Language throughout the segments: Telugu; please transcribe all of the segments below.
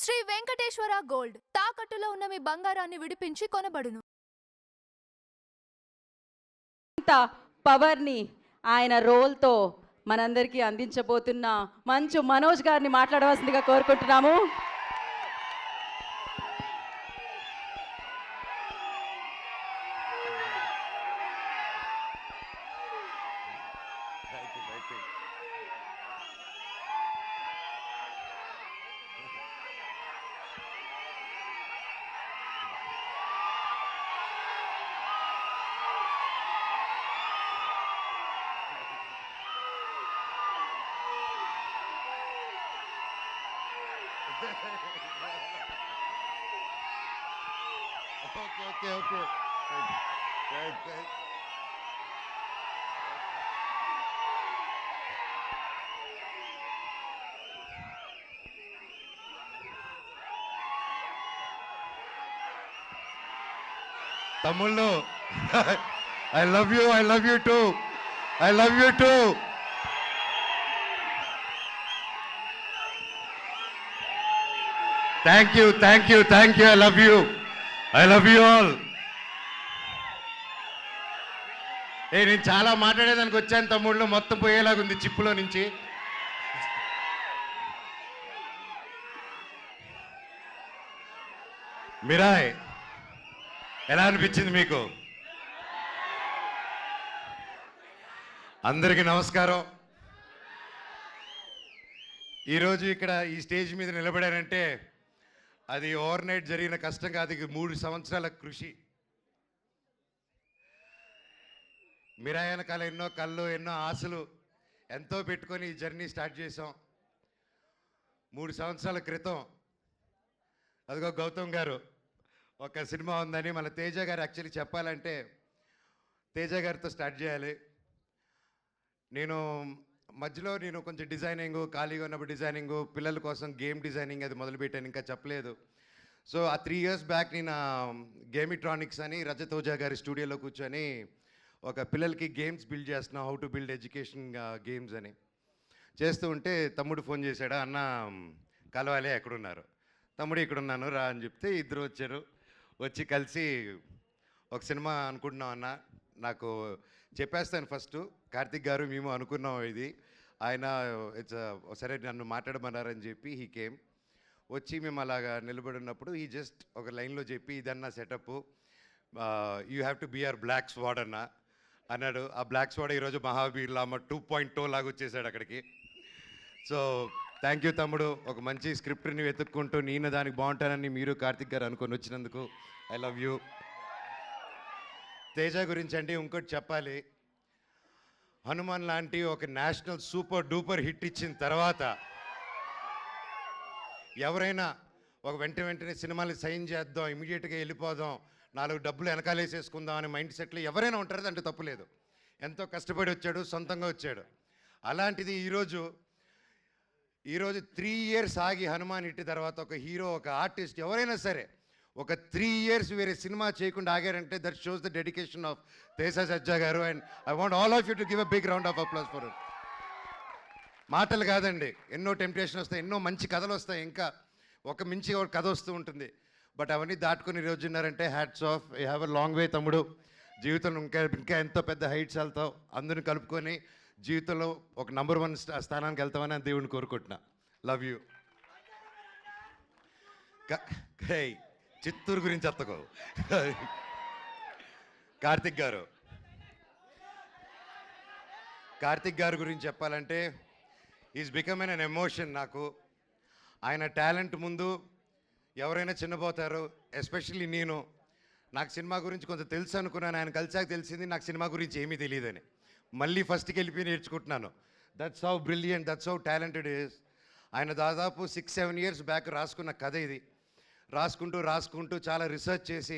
శ్రీ వెంకటేశ్వర గోల్డ్ తాకట్టులో ఉన్న మీ బంగారాన్ని విడిపించి కొనబడును. పవర్ని ఆయన రోల్తో మనందరికీ అందించబోతున్న మంచు మనోజ్ గారిని మాట్లాడవలసిందిగా కోరుకుంటున్నాము. Okay. Good. Tamullo, I love you too. I love you too. Thank you. I love you all. నేను చాలా మాట్లాడేదానికి వచ్చాను తమ్ముళ్ళు, మొత్తం పోయేలాగుంది చిప్పులో నుంచి. మిరాయ్ ఎలా అనిపించింది మీకు? అందరికీ నమస్కారం. ఈరోజు ఇక్కడ ఈ స్టేజ్ మీద నిలబడారంటే అది ఓవర్ నైట్ జరిగిన కష్టం కాదు, 3 సంవత్సరాల కృషి. మిరాయ్ వెనకాల ఎన్నో కళ్ళు, ఎన్నో ఆశలు ఎంతో పెట్టుకొని ఈ జర్నీ స్టార్ట్ చేసాం. 3 సంవత్సరాల క్రితం అదిగో గౌతమ్ గారు ఒక సినిమా ఉందని మన తేజ గారు యాక్చువల్లీ చెప్పాలంటే తేజ గారితో స్టార్ట్ చేయాలి. మధ్యలో నేను కొంచెం డిజైనింగ్, ఖాళీగా ఉన్నప్పుడు డిజైనింగ్, పిల్లల కోసం గేమ్ డిజైనింగ్ అది మొదలుపెట్టాను, ఇంకా చెప్పలేదు. సో ఆ 3 years బ్యాక్ నేను గేమిట్రానిక్స్ అని రజత్ ఓజా గారి స్టూడియోలో కూర్చొని ఒక పిల్లలకి గేమ్స్ బిల్డ్ చేస్తున్నాం, how to build education games అని చేస్తూ ఉంటే తమ్ముడు ఫోన్ చేశాడు, అన్న కలవాలి, ఎక్కడున్నారు? తమ్ముడు ఇక్కడున్నాను రా అని చెప్తే ఇద్దరు వచ్చారు. వచ్చి కలిసి ఒక సినిమా అనుకుంటున్నాం అన్న, నాకు చెప్పేస్తాను ఫస్ట్, కార్తిక్ గారు మేము అనుకున్నాం ఇది, ఆయన సరే నన్ను మాట్లాడమన్నారని చెప్పి హీ కేమ్. వచ్చి మేము అలాగా నిలబడినప్పుడు ఈ జస్ట్ ఒక లైన్లో చెప్పి ఇదన్నా setup, you have to be are black squad అన్న అన్నాడు. ఆ బ్లాక్ స్వాడ్ ఈరోజు మహావీర్ లామ 2.0 లాగా వచ్చేసాడు అక్కడికి. సో థ్యాంక్ యూ తమ్ముడు, ఒక మంచి స్క్రిప్ట్ని వెతుక్కుంటూ నేను దానికి బాగుంటానని మీరు కార్తిక్ గారు అనుకొని వచ్చినందుకు ఐ లవ్ యూ. తేజ గురించి అంటే ఇంకోటి చెప్పాలి, హనుమాన్ లాంటి ఒక నేషనల్ సూపర్ డూపర్ హిట్ ఇచ్చిన తర్వాత ఎవరైనా ఒక వెంటనే సినిమాని సైన్ చేద్దాం, ఇమీడియట్గా వెళ్ళిపోదాం, 4 డబ్బులు వెనకాలేసేసుకుందాం అనే మైండ్ సెట్లో ఎవరైనా ఉంటారు, అంటే తప్పులేదు. ఎంతో కష్టపడి వచ్చాడు, సొంతంగా వచ్చాడు. అలాంటిది ఈరోజు 3 years ఆగి హనుమాన్ హిట్ తర్వాత ఒక హీరో, ఒక ఆర్టిస్ట్ ఎవరైనా సరే ఒక 3 years వేరే సినిమా చేయకుండా ఆగారంటే that shows the dedication of Teja Sajja గారు. And I want all of you to give a big round of applause for it. మాటలు కాదండి, ఎన్నో టెంప్టేషన్ వస్తాయి, ఎన్నో మంచి కథలు వస్తాయి, ఇంకా ఒక మించి ఒక కథ వస్తూ ఉంటుంది. బట్ అవన్నీ దాటుకొని ఈరోజు ఉన్నారంటే hats off, you have a long way తమ్ముడు. జీవితంలో ఇంకా ఎంతో పెద్ద హైట్స్ వెళ్తావు, అందరిని కలుపుకొని జీవితంలో ఒక నంబర్ 1 స్థానానికి వెళ్తామని దేవుడిని కోరుకుంటున్నా. Love you. చిత్తూరు గురించి అత్తకో. కార్తిక్ గారు గురించి చెప్పాలంటే ఈజ్ బికమ్ ఎన్ ఎమోషన్ నాకు. ఆయన టాలెంట్ ముందు ఎవరైనా చిన్నపోతారు, ఎస్పెషల్లీ నాకు సినిమా గురించి కొంచెం తెలుసు అనుకున్నాను, ఆయన కలిసాక తెలిసింది నాకు సినిమా గురించి ఏమీ తెలియదని. మళ్ళీ ఫస్ట్కి వెళ్ళిపోయి నేర్చుకుంటున్నాను. That's how brilliant, that's how talented is. ఆయన దాదాపు 6-7 years బ్యాక్ రాసుకున్న కథ ఇది. రాసుకుంటూ చాలా రీసెర్చ్ చేసి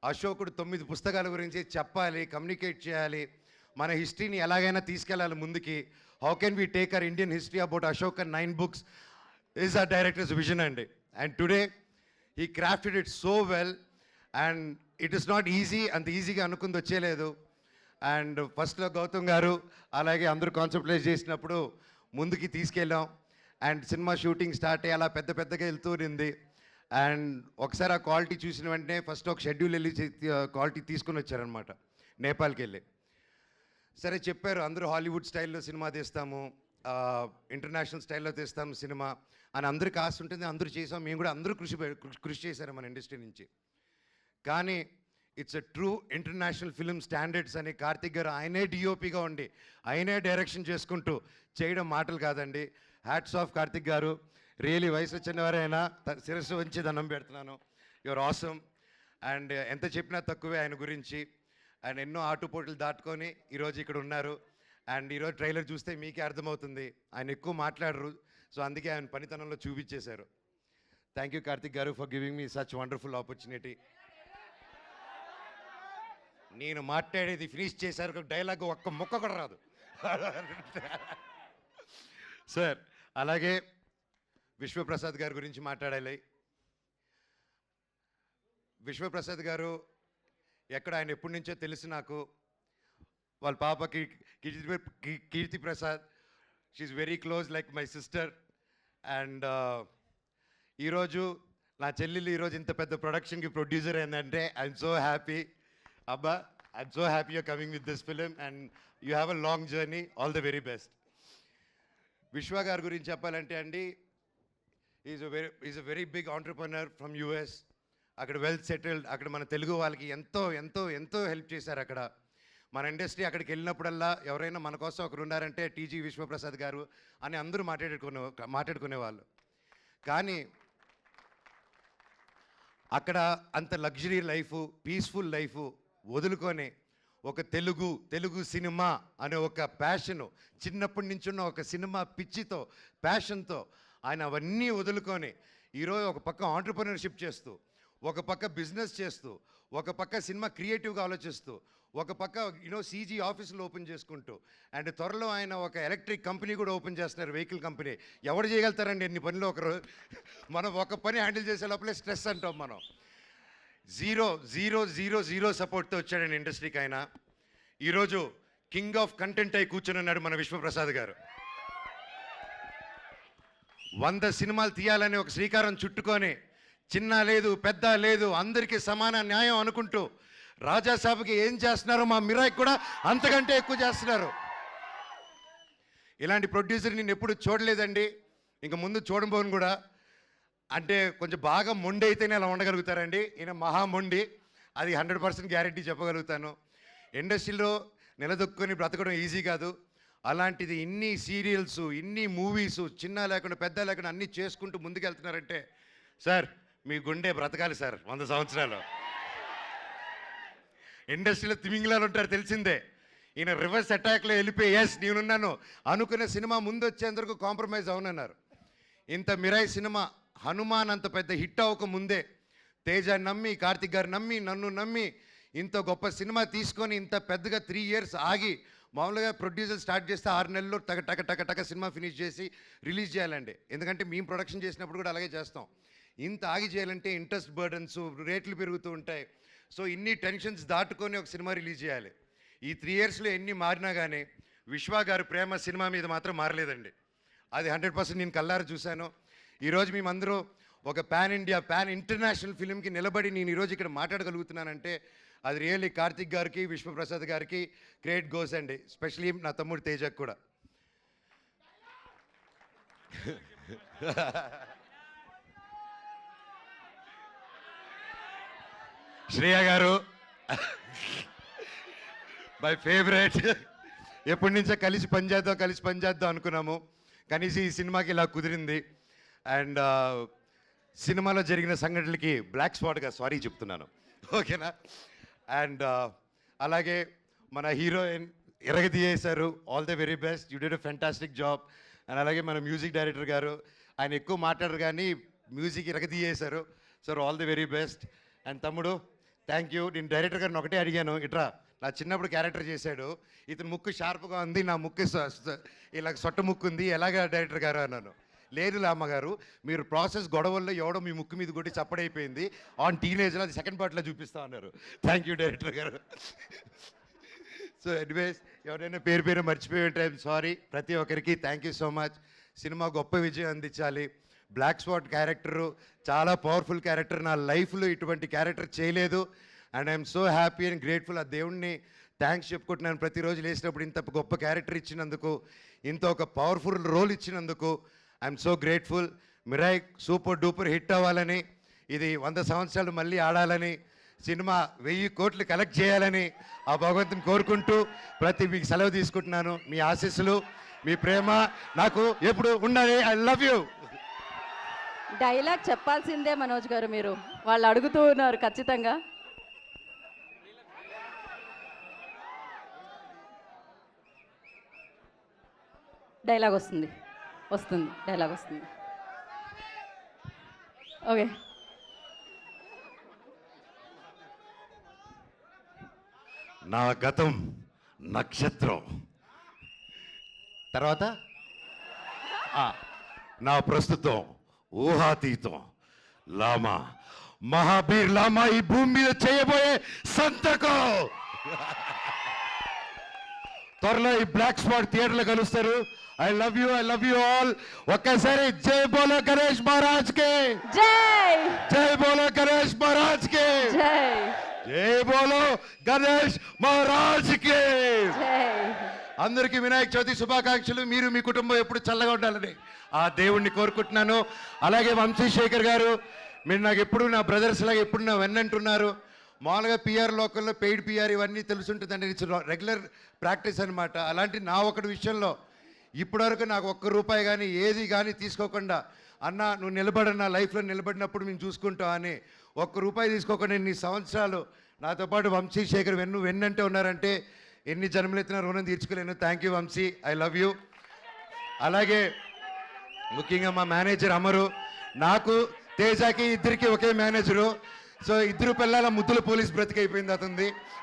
అశోకుడు 9 పుస్తకాల గురించి చెప్పాలి, కమ్యూనికేట్ చేయాలి, మన హిస్టరీని ఎలాగైనా తీసుకెళ్ళాలి ముందుకి. How can we take our Indian history about Ashok and 9 books is ఆ డైరెక్టర్స్ విజన్ అండి. And today he crafted it so well and it is not easy, అంత ఈజీగా అనుకుంది వచ్చేలేదు. అండ్ ఫస్ట్లో గౌతమ్ గారు అలాగే అందరూ కాన్సెప్టలైజ్ చేసినప్పుడు ముందుకి తీసుకెళ్ళాం. అండ్ సినిమా షూటింగ్ స్టార్ట్ అయ్యి అలా పెద్ద పెద్దగా వెళ్తూనింది. అండ్ ఒకసారి ఆ క్వాలిటీ చూసిన వెంటనే ఫస్ట్ ఒక షెడ్యూల్ వెళ్ళి క్వాలిటీ తీసుకుని వచ్చారనమాట, నేపాల్కి వెళ్ళి. సరే చెప్పారు, అందరూ హాలీవుడ్ స్టైల్లో సినిమా తీస్తాము, ఇంటర్నేషనల్ స్టైల్లో తీస్తాము సినిమా అని అందరికి ఆశ ఉంటుంది, అందరూ చేసాం, మేము కూడా అందరూ కృషి చేశారు మన ఇండస్ట్రీ నుంచి. కానీ it's a true international film standards అని కార్తిక్ గారు ఆయనే డిఓపిగా ఉండి ఆయనే డైరెక్షన్ చేసుకుంటూ చేయడం మాటలు కాదండి. హ్యాట్స్ ఆఫ్ కార్తిక్ గారు, రియలీ వయసు వచ్చినవారైనా శిరస్సు వంచి దండం పెడుతున్నాను. Your awesome. అండ్ ఎంత చెప్పినా తక్కువే ఆయన గురించి. ఆయన ఎన్నో ఆటుపోట్లు దాటుకొని ఈరోజు ఇక్కడ ఉన్నారు. అండ్ ఈరోజు ట్రైలర్ చూస్తే మీకే అర్థమవుతుంది, ఆయన ఎక్కువ మాట్లాడరు, సో అందుకే ఆయన పనితనంలో చూపించేశారు. థ్యాంక్ యూ కార్తిక్ గారు for giving me such wonderful opportunity. నేను మాట్లాడేది ఫినిష్ చేశారు, డైలాగ్ ఒక్క ముక్క కూడా రాదు సార్. అలాగే విశ్వప్రసాద్ గారి గురించి మాట్లాడాలి. విశ్వప్రసాద్ గారు ఎక్కడ, ఆయన ఎప్పటి నుంచో తెలుసు నాకు. వాళ్ళ పాపకి Keerthi Prasad, she very close like my sister. And ఈరోజు నా చెల్లెలు ఈరోజు ఇంత పెద్ద ప్రొడక్షన్కి ప్రొడ్యూసర్ అయిందంటే ఐఎమ్ సో హ్యాపీ. అబ్బా, I'm so happy you're coming with this film and you have a long journey. All the very best. Vishwa గారి గురించి చెప్పాలంటే అండి, is a very big entrepreneur from US. అక్కడ వెల్ సెటిల్డ్, అక్కడ మన తెలుగు వాళ్ళకి ఎంతో ఎంతో ఎంతో హెల్ప్ చేశారు. అక్కడ మన ఇండస్ట్రీ అక్కడికి వెళ్ళినప్పుడల్లా ఎవరైనా మన కోసం ఒకరు ఉన్నారంటే టీజీ విశ్వప్రసాద్ గారు అని అందరూ మాట్లాడుకునేవాళ్ళు. కానీ అక్కడ అంత లగ్జరీ లైఫ్, పీస్ఫుల్ లైఫ్ వదులుకొని ఒక తెలుగు సినిమా అనే ఒక ప్యాషను, చిన్నప్పటి నుంచి ఉన్న ఒక సినిమా పిచ్చితో, ప్యాషన్తో ఆయన అవన్నీ వదులుకొని ఈరోజు ఒక పక్క ఆంటర్ప్రెన్యూర్షిప్ చేస్తూ, ఒక పక్క బిజినెస్ చేస్తూ, ఒక పక్క సినిమా క్రియేటివ్గా ఆలోచిస్తూ, ఒక పక్క సీజీ ఆఫీసులు ఓపెన్ చేసుకుంటూ, అండ్ త్వరలో ఆయన ఒక ఎలక్ట్రిక్ కంపెనీ కూడా ఓపెన్ చేస్తున్నారు, వెహికల్ కంపెనీ. ఎవరు చేయగలుగుతారండి ఎన్ని పనులు ఒకరు? మనం ఒక పని హ్యాండిల్ చేసే లోపలే స్ట్రెస్ అంటాం మనం. జీరో జీరో జీరో జీరో సపోర్ట్తో వచ్చాడండి ఇండస్ట్రీకి ఆయన. ఈరోజు కింగ్ ఆఫ్ కంటెంట్ అయి కూర్చొని ఉన్నాడు మన విశ్వప్రసాద్ గారు. 100 సినిమాలు తీయాలని ఒక శ్రీకారం చుట్టుకొని, చిన్న లేదు పెద్ద లేదు అందరికీ సమాన న్యాయం అనుకుంటూ, రాజాసాబ్కి ఏం చేస్తున్నారో మా మిరాయికి కూడా అంతకంటే ఎక్కువ చేస్తున్నారు. ఇలాంటి ప్రొడ్యూసర్ నేను ఎప్పుడు చూడలేదండి, ఇంక ముందు చూడబోను కూడా. అంటే కొంచెం బాగా మొండి అయితేనే అలా ఉండగలుగుతారండి. ఈయన మహా మొండి, అది 100% గ్యారెంటీ చెప్పగలుగుతాను. ఇండస్ట్రీలో నిలదొక్కుని బ్రతకడం ఈజీ కాదు. అలాంటిది ఇన్ని సీరియల్స్, ఇన్ని మూవీస్, చిన్న లేకుండా పెద్ద లేకుండా అన్నీ చేసుకుంటూ ముందుకెళ్తున్నారంటే సార్ మీ గుండె బ్రతకాలి సార్ 100 సంవత్సరాలు. ఇండస్ట్రీలో తిమింగిలాలు ఉంటారు తెలిసిందే. ఈయన రివర్స్ అటాక్లో వెళ్ళిపోయి ఎస్ నేనున్నాను అనుకునే సినిమా ముందు వచ్చేందుకు కాంప్రమైజ్ అవునన్నారు. ఇంత మిరాయి సినిమా హనుమాన్ అంత పెద్ద హిట్ అవ్వక ముందే తేజ నమ్మి, కార్తిక్ గారు నమ్మి, నన్ను నమ్మి ఇంత గొప్ప సినిమా తీసుకొని ఇంత పెద్దగా 3 years ఆగి, మామూలుగా ప్రొడ్యూసర్ స్టార్ట్ చేస్తే 6 నెలల్లో టక సినిమా ఫినిష్ చేసి రిలీజ్ చేయాలండి. ఎందుకంటే మేము ప్రొడక్షన్ చేసినప్పుడు కూడా అలాగే చేస్తాం. ఇంత ఆగి చేయాలంటే ఇంట్రెస్ట్ బర్డన్స్, రేట్లు పెరుగుతూ ఉంటాయి. సో ఇన్ని టెన్షన్స్ దాటుకొని ఒక సినిమా రిలీజ్ చేయాలి. ఈ 3 yearsలో ఎన్ని మారినా కానీ విశ్వ గారు ప్రేమ సినిమా మీద మాత్రం మారలేదండి. అది 100% నేను కల్లారా చూశాను. ఈరోజు మేమందరూ ఒక పాన్ ఇండియా, పాన్ ఇంటర్నేషనల్ ఫిలింకి నిలబడి నేను ఈరోజు ఇక్కడ మాట్లాడగలుగుతున్నానంటే అది రియల్లీ కార్తిక్ గారికి, విశ్వప్రసాద్ గారికి క్రెడిట్ గోస్ అండి. స్పెషలీ నా తమ్ముడు తేజకు కూడా. శ్రేయ గారు మై ఫేవరెట్. ఎప్పటి నుంచో కలిసి పనిచేద్దాం అనుకున్నాము. కనీసం ఈ సినిమాకి ఇలా కుదిరింది. అండ్ సినిమాలో జరిగిన సంఘటనలకి బ్లాక్ స్పాట్గా సారీ చెప్తున్నాను, ఓకేనా? అండ్ అలాగే మన హీరోయిన్ ఎరగదీయేశారు. All the very best, you did a fantastic job. And అలాగే మన మ్యూజిక్ డైరెక్టర్ గారు, ఆయన ఎక్కువ మాట్లాడరు కానీ మ్యూజిక్ ఎరగదీయేశారు. Sir all the very best. And తమ్ముడు థ్యాంక్ యూ. నేను డైరెక్టర్ గారిని ఒకటే అడిగాను, ఇట్రా నా చిన్నప్పుడు క్యారెక్టర్ చేశాడు, ఇతను ముక్కు షార్ప్గా ఉంది, నా ముక్కు ఇలా సొట్ట ముక్కు ఉంది, ఎలాగా డైరెక్టర్ గారు అన్నాను. లేదు అమ్మగారు, మీరు ప్రాసెస్ గొడవల్లో ఎవడో మీ ముక్కు మీద కొట్టి చప్పడైపోయింది, ఆన్ టీనేజ్లో అది సెకండ్ పార్ట్లో చూపిస్తా అన్నారు. థ్యాంక్ యూ డైరెక్టర్ గారు. సో ఎనీవేస్ ఎవరైనా పేరు మర్చిపోయి ఉంటే ఐఎమ్ సారీ. ప్రతి ఒక్కరికి thank you so much. Cinema గొప్ప విజయం అందించాలి. బ్లాక్ స్పాట్ క్యారెక్టరు చాలా పవర్ఫుల్ క్యారెక్టర్. నా లైఫ్లో ఇటువంటి క్యారెక్టర్ చేయలేదు. And I'm so happy and grateful. ఆ దేవుణ్ణి థ్యాంక్స్ చెప్పుకుంటున్నాను. ప్రతిరోజు లేచినప్పుడు ఇంత గొప్ప క్యారెక్టర్ ఇచ్చినందుకు, ఇంత ఒక పవర్ఫుల్ రోల్ ఇచ్చినందుకు I'm so grateful. Mirai super duper hit అవ్వాలని, ఇది 100 సంవత్సరాలు మళ్ళీ ఆడాలని, సినిమా 1000 కోట్లు కలెక్ట్ చేయాలని ఆ భగవంతుని కోరుకుంటూ మీకు సెలవు తీసుకుంటున్నాను. మీ ఆశీస్సులు, మీ ప్రేమ నాకు ఎప్పుడు ఉండాలి. I love you. డైలాగ్ చెప్పాల్సిందే మనోజ్ గారు, మీరు వాళ్ళు అడుగుతూ ఉన్నారు ఖచ్చితంగా. డైలాగ్ వస్తుంది, డైలాగ్ వస్తుంది. ఓకే. నా గతం నక్షత్రం, తర్వాత నా ప్రస్తుతం ఊహాతీతం. లామా, మహాబీర్ లామా ఈ భూమి మీద చేయబోయే సంతకం. త్వరలో ఈ బ్లాక్ స్పాట్ థియేటర్లో కలుస్తారు. I love you all. ఒక్కసారి జై బోలో గణేష్ మహారాజ్ కే జై. జై బోలో గణేష్ మహారాజ్ కే జై. జై బోలో గణేష్ మహారాజ్ కే జై. అందరికీ వినాయక చవితి శుభాకాంక్షలు. మీరు మీ కుటుంబం ఎప్పుడు చల్లగా ఉండాలని ఆ దేవుణ్ణి కోరుకుంటున్నాను. అలాగే వంశీశేఖర్ గారు, మీరు నాకు ఎప్పుడు నా బ్రదర్స్ లాగా ఎప్పుడు నా వెన్నంటున్నారు. మామూలుగా పిఆర్ లోకల్లో పెయిడ్ పిఆర్ ఇవన్నీ తెలుసుంటుందండి, ఇట్స్ రెగ్యులర్ ప్రాక్టీస్ అనమాట. అలాంటి నా ఒకటి విషయంలో ఇప్పటివరకు నాకు ₹1 కానీ ఏది కానీ తీసుకోకుండా, అన్న నువ్వు నిలబడిన లైఫ్లో నిలబడినప్పుడు మేము చూసుకుంటాం అని ₹1 తీసుకోకుండా ఇన్ని సంవత్సరాలు నాతో పాటు వంశీశేఖర్ వెన్నంటే ఉన్నారంటే ఎన్ని జన్మలెత్తిన రుణం తీర్చుకోలేను. Thank you Vamsi, I love you. అలాగే ముఖ్యంగా మా మేనేజర్ అమరు, నాకు తేజాకి ఇద్దరికి ఒకే మేనేజరు. సో ఇద్దరు పిల్లల ముద్దుల పోలీస్ బ్రతికైపోయింది అతనిది.